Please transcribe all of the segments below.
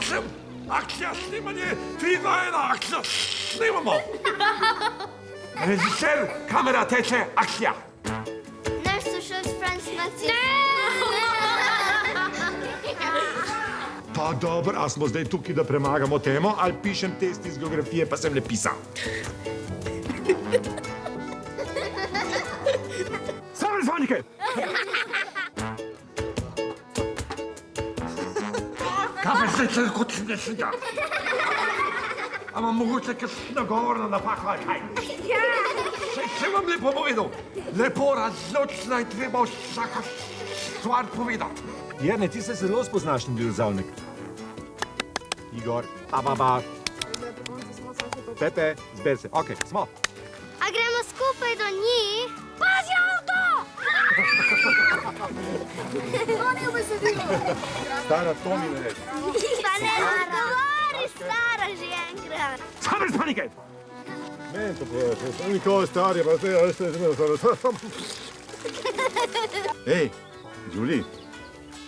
prosim, akcija snimanje, 3, 2, 1, akcija, snimamo. Režiser, kamera teče, akcija. Naš sošolc Franc Maciej. Pa dobro, a smo zdaj tukaj, da premagamo temo, ali pišem test iz geografije, pa sem le pisal. Samo zvonike! Kaj pa zdaj se kot ne sida? A imam mogoče kakšno govorno napako ali kaj? Še vam lepo povedal. Lepo razločno je treba vsako stvar povedati. Jerne, ti se zelo spoznaš na dinozaurnik. Igor, pa. Pepe, zber se. Okej, smo. A gremo skupaj do njih? Pazi avto! To ni v besedilu. Stara, to mi ne reči. Pa ne govori, stara že enkrat. Samo brez panike! Meni to povedeš, to nikoli stari, pa te, Ej, Juli,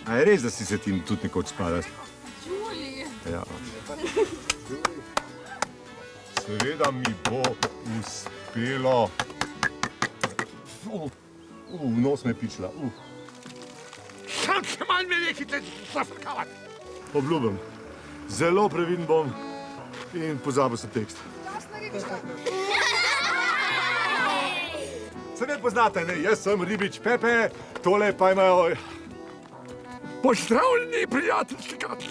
a je res, da si se ti tudi nekoč spala? Juli. Ja. Seveda mi bo uspelo. Nos me je pičila. Sam še malo me nehite zafrkavati. Obljubim, zelo previden bom in pozabil sem tekst. Se ne poznate, ne? Jaz sem Ribič Pepe, tole pa imajo... Pozdravljeni, prijateljski kat.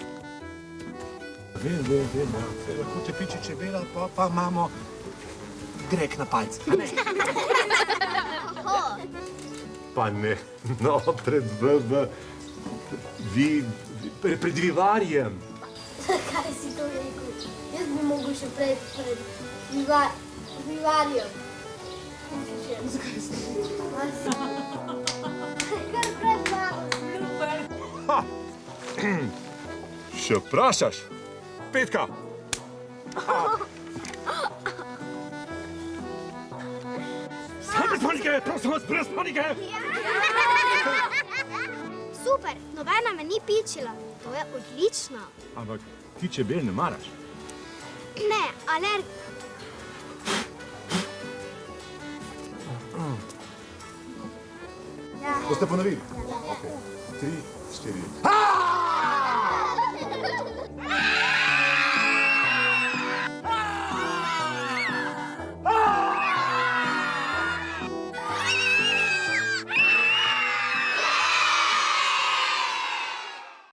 Vem, ja. Lahko te piče čebela, pa imamo grek na palce. Pa ne, no, pred vivarjem. Kaj si to rekel? Jaz bi mogel še pred vivarjem. Zakaj si to rekel? Kar pred malo. Še vprašaš? Petka. Samo brez panike, prosim vas, brez panike. Super, nobena me ni pičila. To je odlično. Ampak ti čebel ne maraš. Ne, alerg. Boste ponovili? Ok. 3, 4.